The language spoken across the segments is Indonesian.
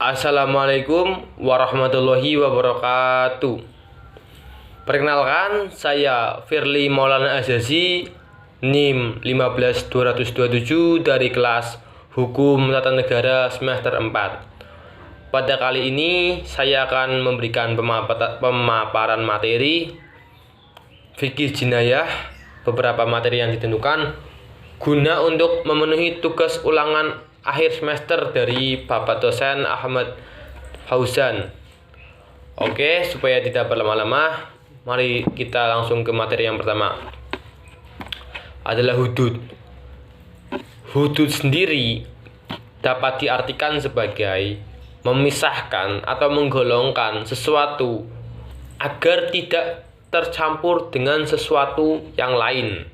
Assalamualaikum warahmatullahi wabarakatuh. Perkenalkan, saya Firly Maulana Azazi, NIM 15227 dari kelas Hukum Tata Negara semester 4. Pada kali ini saya akan memberikan pemaparan materi fikih jinayah, beberapa materi yang ditentukan guna untuk memenuhi tugas ulangan akhir semester dari Bapak dosen Ahmad Fauzan. Oke, supaya tidak berlama-lama, mari kita langsung ke materi yang pertama. Adalah hudud. Hudud sendiri dapat diartikan sebagai memisahkan atau menggolongkan sesuatu agar tidak tercampur dengan sesuatu yang lain.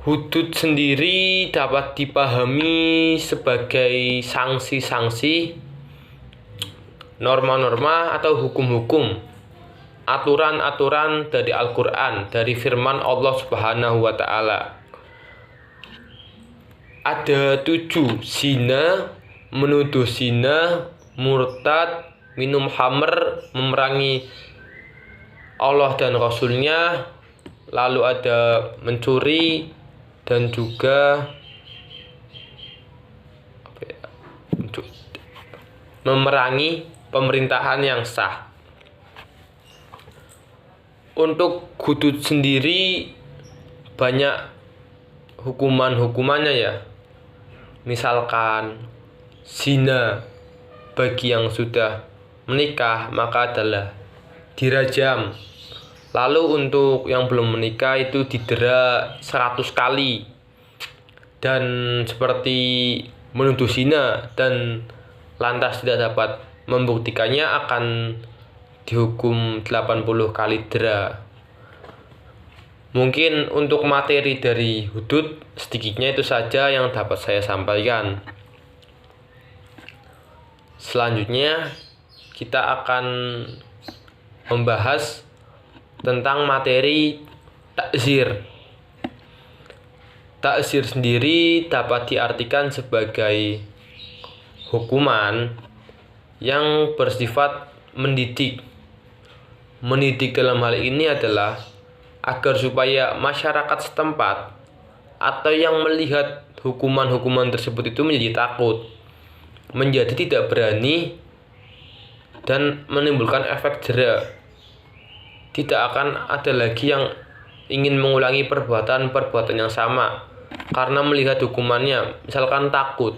Hudud sendiri dapat dipahami sebagai sanksi-sanksi, norma-norma atau hukum-hukum, aturan-aturan dari Al-Quran, dari firman Allah Subhanahu wa Ta'ala. Ada 7: zina, menuduh zina, murtad, minum khamr, memerangi Allah dan Rasulnya, lalu ada mencuri, dan juga memerangi pemerintahan yang sah. Untuk hudud sendiri banyak hukuman-hukumannya ya. Misalkan zina bagi yang sudah menikah maka adalah dirajam. Lalu untuk yang belum menikah itu didera 100 kali. Dan seperti menuduh zina dan lantas tidak dapat membuktikannya akan dihukum 80 kali dera. Mungkin untuk materi dari hudud sedikitnya itu saja yang dapat saya sampaikan. Selanjutnya kita akan membahas tentang materi takzir. Takzir sendiri dapat diartikan sebagai hukuman yang bersifat mendidik. Mendidik dalam hal ini adalah agar supaya masyarakat setempat atau yang melihat hukuman-hukuman tersebut itu menjadi takut, menjadi tidak berani, dan menimbulkan efek jera. Tidak akan ada lagi yang ingin mengulangi perbuatan-perbuatan yang sama karena melihat hukumannya, misalkan takut,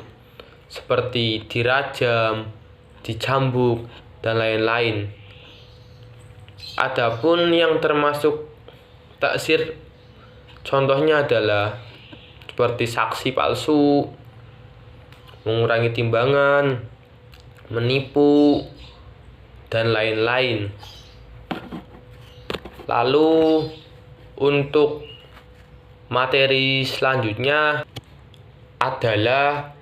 seperti dirajam, dicambuk, dan lain-lain. Adapun yang termasuk takzir, contohnya adalah seperti saksi palsu, mengurangi timbangan, menipu, dan lain-lain. Lalu untuk materi selanjutnya adalah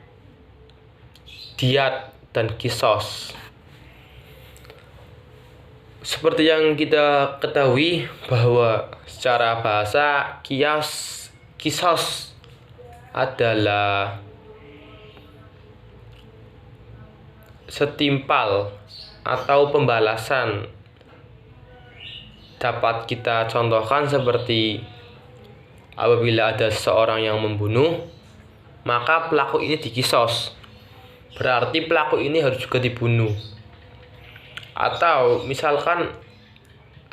diat dan kisos. Seperti yang kita ketahui bahwa secara bahasa kisos adalah setimpal atau pembalasan. Dapat kita contohkan seperti apabila ada seseorang yang membunuh, maka pelaku ini dikisos. Berarti pelaku ini harus juga dibunuh. Atau misalkan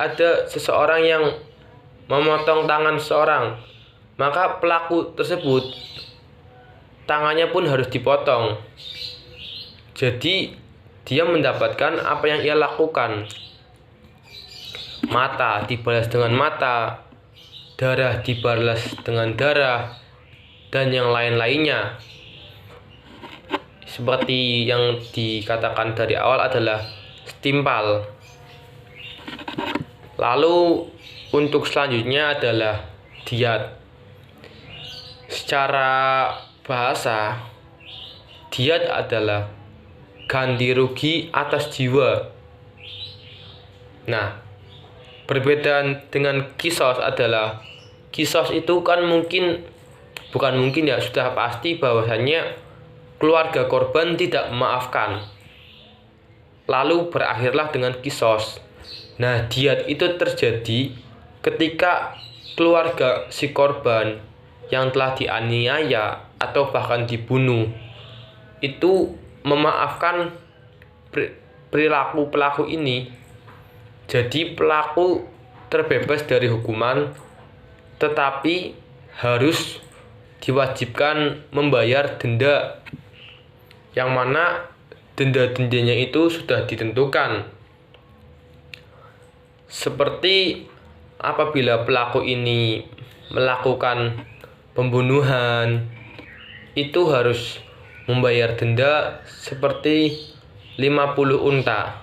ada seseorang yang memotong tangan seseorang, maka pelaku tersebut tangannya pun harus dipotong. Jadi dia mendapatkan apa yang ia lakukan. Mata dibalas dengan mata, darah dibalas dengan darah, dan yang lain-lainnya. Seperti yang dikatakan dari awal adalah setimpal. Lalu untuk selanjutnya adalah diat. Secara bahasa, diat adalah ganti rugi atas jiwa. Nah, perbedaan dengan kisos adalah kisos itu kan bukan mungkin ya, sudah pasti bahwasannya keluarga korban tidak memaafkan. Lalu berakhirlah dengan kisos. Nah, diat itu terjadi ketika keluarga si korban yang telah dianiaya atau bahkan dibunuh itu memaafkan perilaku pelaku ini. Jadi pelaku terbebas dari hukuman, tetapi harus diwajibkan membayar denda, yang mana denda-dendanya itu sudah ditentukan. Seperti apabila pelaku ini melakukan pembunuhan, itu harus membayar denda seperti 50 unta.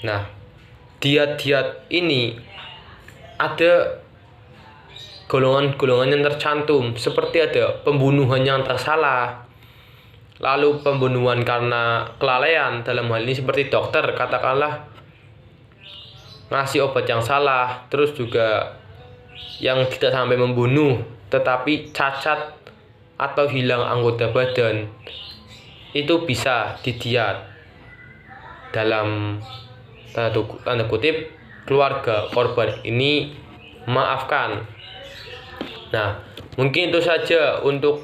Nah, diat-diat ini ada golongan-golongan yang tercantum, seperti ada pembunuhan yang tersalah, lalu pembunuhan karena kelalaian, dalam hal ini seperti dokter katakanlah ngasih obat yang salah, terus juga yang tidak sampai membunuh tetapi cacat atau hilang anggota badan, itu bisa didiat. Dalam tanda kutip, keluarga korban ini maafkan. Nah, mungkin itu saja untuk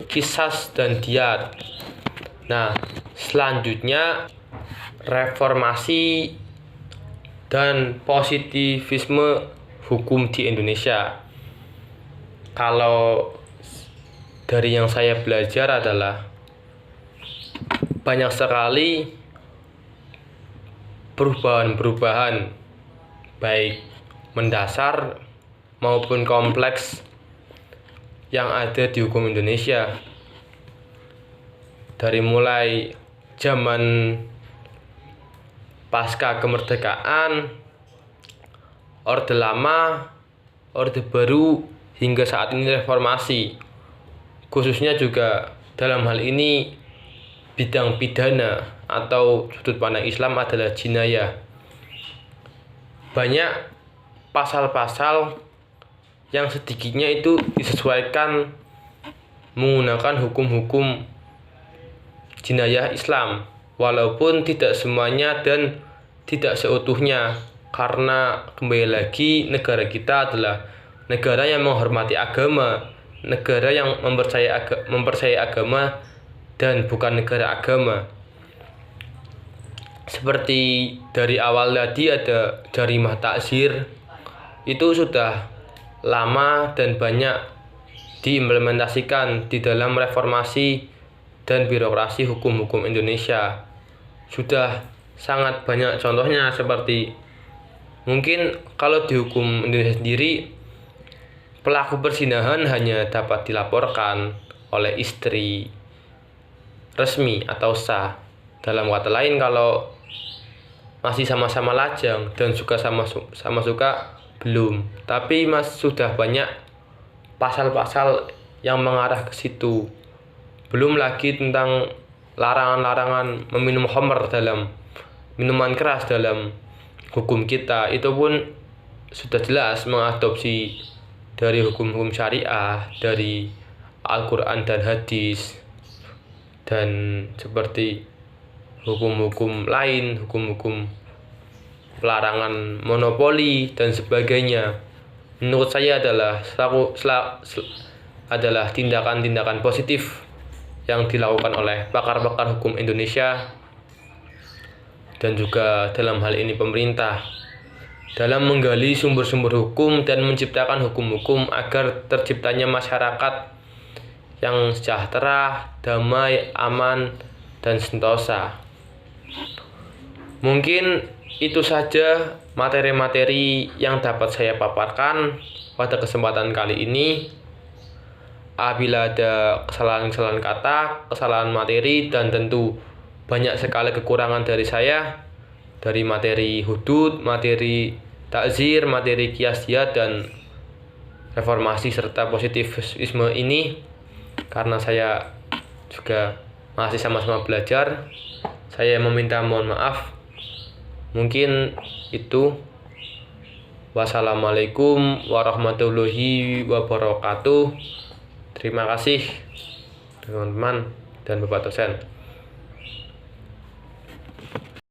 kisas dan diat. Nah, selanjutnya reformasi dan positivisme hukum di Indonesia. Kalau dari yang saya belajar adalah banyak sekali perubahan-perubahan baik mendasar maupun kompleks yang ada di hukum Indonesia. Dari mulai zaman pasca kemerdekaan, Orde Lama, Orde Baru, hingga saat ini reformasi. Khususnya juga dalam hal ini bidang pidana atau sudut pandang Islam adalah jinayah. Banyak pasal-pasal yang sedikitnya itu disesuaikan menggunakan hukum-hukum jinayah Islam, walaupun tidak semuanya dan tidak seutuhnya, karena kembali lagi negara kita adalah negara yang menghormati agama, negara yang mempercayai agama dan bukan negara agama. Seperti dari awal tadi ada jarimah takzir, itu sudah lama dan banyak diimplementasikan di dalam reformasi dan birokrasi hukum-hukum Indonesia. Sudah sangat banyak contohnya, seperti mungkin kalau di hukum Indonesia sendiri, pelaku perzinahan hanya dapat dilaporkan oleh istri resmi atau sah. Dalam kata lain, kalau masih sama-sama lajang dan juga sama suka, belum. Tapi sudah banyak pasal-pasal yang mengarah ke situ. Belum lagi tentang larangan-larangan meminum khamr dalam minuman keras dalam hukum kita. Itu pun sudah jelas mengadopsi dari hukum-hukum syariah, dari Al-Quran dan hadis, dan seperti hukum-hukum lain, hukum-hukum pelarangan monopoli dan sebagainya. Menurut saya adalah tindakan-tindakan positif yang dilakukan oleh pakar-pakar hukum Indonesia dan juga dalam hal ini pemerintah dalam menggali sumber-sumber hukum dan menciptakan hukum-hukum agar terciptanya masyarakat yang sejahtera, damai, aman, dan sentosa. Mungkin itu saja materi-materi yang dapat saya paparkan pada kesempatan kali ini. Apabila ada kesalahan-kesalahan kata, kesalahan materi, dan tentu banyak sekali kekurangan dari saya, dari materi hudud, materi takzir, materi qiyas dan reformasi serta positivisme ini, karena saya juga masih sama-sama belajar, saya meminta mohon maaf. Mungkin itu. Wassalamualaikum warahmatullahi wabarakatuh. Terima kasih. teman-teman dan Bapak dosen.